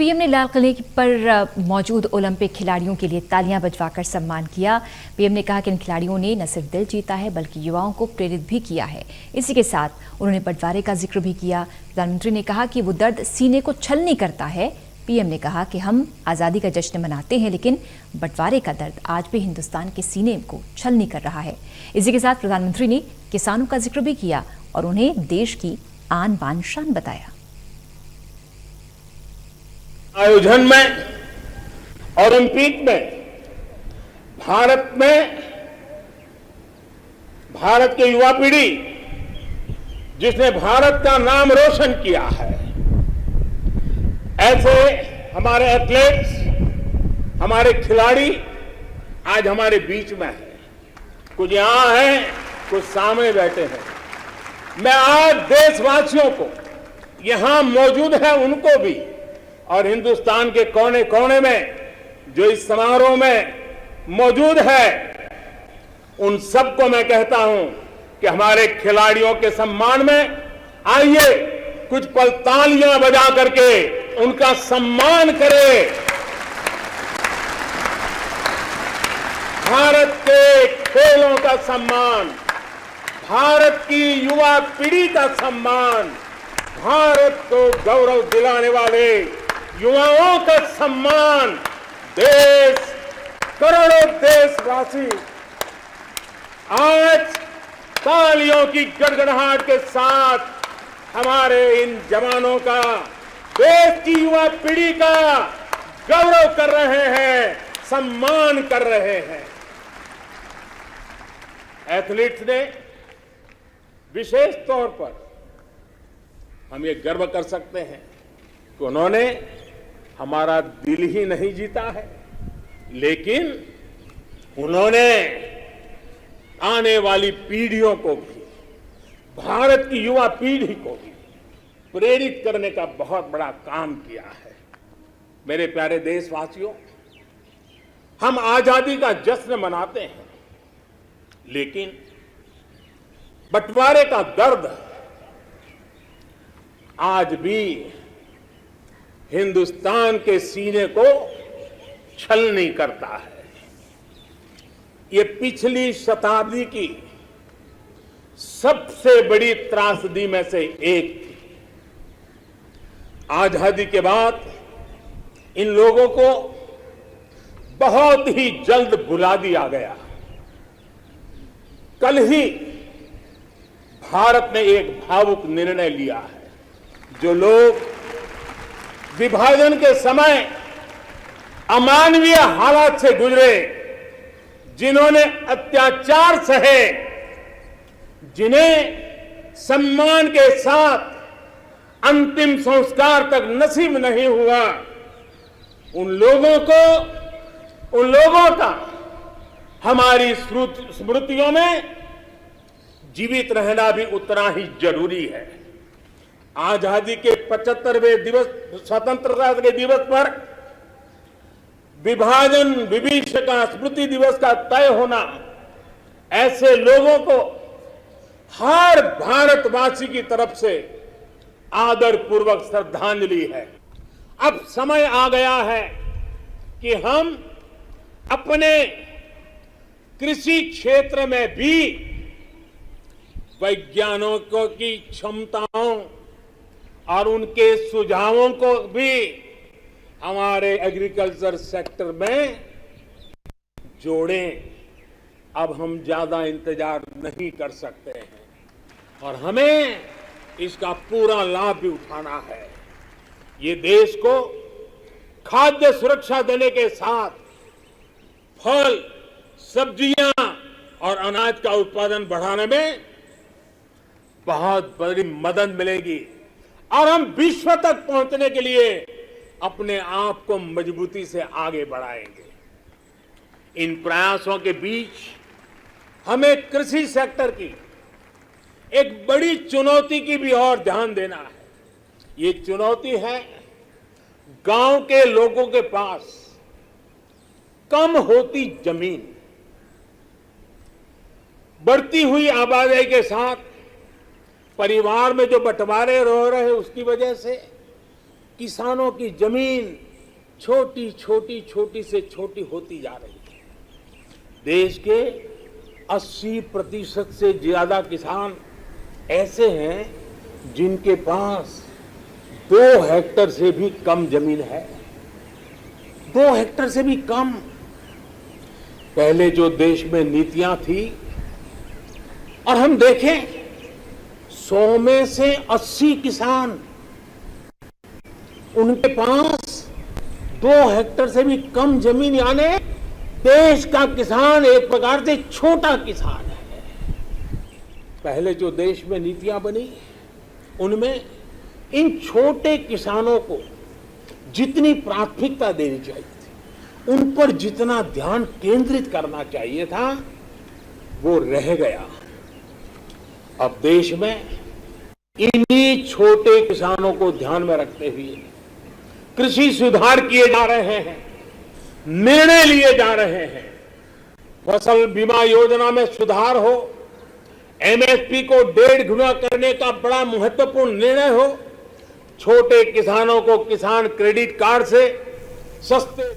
PM ने लाल किले पर मौजूद ओलंपिक खिलाड़ियों के लिए तालियां बजवाकर सम्मान किया। पीएम ने कहा कि इन खिलाड़ियों ने न सिर्फ दिल जीता है बल्कि युवाओं को प्रेरित भी किया है। इसी के साथ उन्होंने बंटवारे का जिक्र भी किया। प्रधानमंत्री ने कहा कि वो दर्द सीने को छलनी करता है। पीएम ने कहा कि हम आज़ादी का जश्न मनाते हैं, लेकिन बंटवारे का दर्द आज भी हिंदुस्तान के सीने को छलनी कर रहा है। इसी के साथ प्रधानमंत्री ने किसानों का जिक्र भी किया और उन्हें देश की आन बान शान बताया। आयोजन में, ओलंपिक में, भारत की युवा पीढ़ी जिसने भारत का नाम रोशन किया है, ऐसे हमारे एथलीट्स, हमारे खिलाड़ी आज हमारे बीच में है। कुछ यहां हैं, कुछ सामने बैठे हैं। मैं आज देशवासियों को, यहां मौजूद है उनको भी, और हिंदुस्तान के कोने कोने में जो इस समारोह में मौजूद है, उन सबको मैं कहता हूं कि हमारे खिलाड़ियों के सम्मान में आइए कुछ पल तालियां बजा करके उनका सम्मान करें। भारत के खेलों का सम्मान, भारत की युवा पीढ़ी का सम्मान, भारत को गौरव दिलाने वाले युवाओं का सम्मान, देश, करोड़ों देशवासी आज तालियों की गड़गड़ाहट के साथ हमारे इन जवानों का, देश की युवा पीढ़ी का गौरव कर रहे हैं, सम्मान कर रहे हैं। एथलीट्स ने विशेष तौर पर हम ये गर्व कर सकते हैं कि उन्होंने हमारा दिल ही नहीं जीता है, लेकिन उन्होंने आने वाली पीढ़ियों को भी, भारत की युवा पीढ़ी को भी प्रेरित करने का बहुत बड़ा काम किया है। मेरे प्यारे देशवासियों, हम आजादी का जश्न मनाते हैं, लेकिन बंटवारे का दर्द आज भी हिंदुस्तान के सीने को छलनी करता है। ये पिछली शताब्दी की सबसे बड़ी त्रासदी में से एक थी। आजादी के बाद इन लोगों को बहुत ही जल्द भुला दिया गया। कल ही भारत ने एक भावुक निर्णय लिया है। जो लोग विभाजन के समय अमानवीय हालात से गुजरे, जिन्होंने अत्याचार सहे, जिन्हें सम्मान के साथ अंतिम संस्कार तक नसीब नहीं हुआ, उन लोगों का हमारी स्मृतियों में जीवित रहना भी उतना ही जरूरी है। आजादी के 75वें दिवस, स्वतंत्रता के दिवस पर विभाजन विभीषिका स्मृति दिवस का तय होना ऐसे लोगों को हर भारतवासी की तरफ से आदर पूर्वक श्रद्धांजलि है। अब समय आ गया है कि हम अपने कृषि क्षेत्र में भी वैज्ञानिकों की क्षमताओं और उनके सुझावों को भी हमारे एग्रीकल्चर सेक्टर में जोड़ें। अब हम ज्यादा इंतजार नहीं कर सकते हैं और हमें इसका पूरा लाभ भी उठाना है। ये देश को खाद्य सुरक्षा देने के साथ फल, सब्जियां और अनाज का उत्पादन बढ़ाने में बहुत बड़ी मदद मिलेगी और हम विश्व तक पहुंचने के लिए अपने आप को मजबूती से आगे बढ़ाएंगे। इन प्रयासों के बीच हमें कृषि सेक्टर की एक बड़ी चुनौती की भी और ध्यान देना है। ये चुनौती है, गांव के लोगों के पास कम होती जमीन, बढ़ती हुई आबादी के साथ परिवार में जो बंटवारे हो रहे हैं उसकी वजह से किसानों की जमीन छोटी छोटी छोटी से छोटी होती जा रही है। देश के 80% से ज्यादा किसान ऐसे हैं जिनके पास 2 हेक्टेयर से भी कम जमीन है। 2 हेक्टेयर से भी कम। पहले जो देश में नीतियां थी, और हम देखें 100 में से 80 किसान, उनके पास 2 हेक्टेयर से भी कम जमीन, यानी देश का किसान एक प्रकार से छोटा किसान है। पहले जो देश में नीतियां बनी, उनमें इन छोटे किसानों को जितनी प्राथमिकता देनी चाहिए थी, उन पर जितना ध्यान केंद्रित करना चाहिए था, वो रह गया। अब देश में इन्हीं छोटे किसानों को ध्यान में रखते हुए कृषि सुधार किए जा रहे हैं, निर्णय लिए जा रहे हैं। फसल बीमा योजना में सुधार हो, एमएसपी को 1.5 गुना करने का बड़ा महत्वपूर्ण निर्णय हो, छोटे किसानों को किसान क्रेडिट कार्ड से सस्ते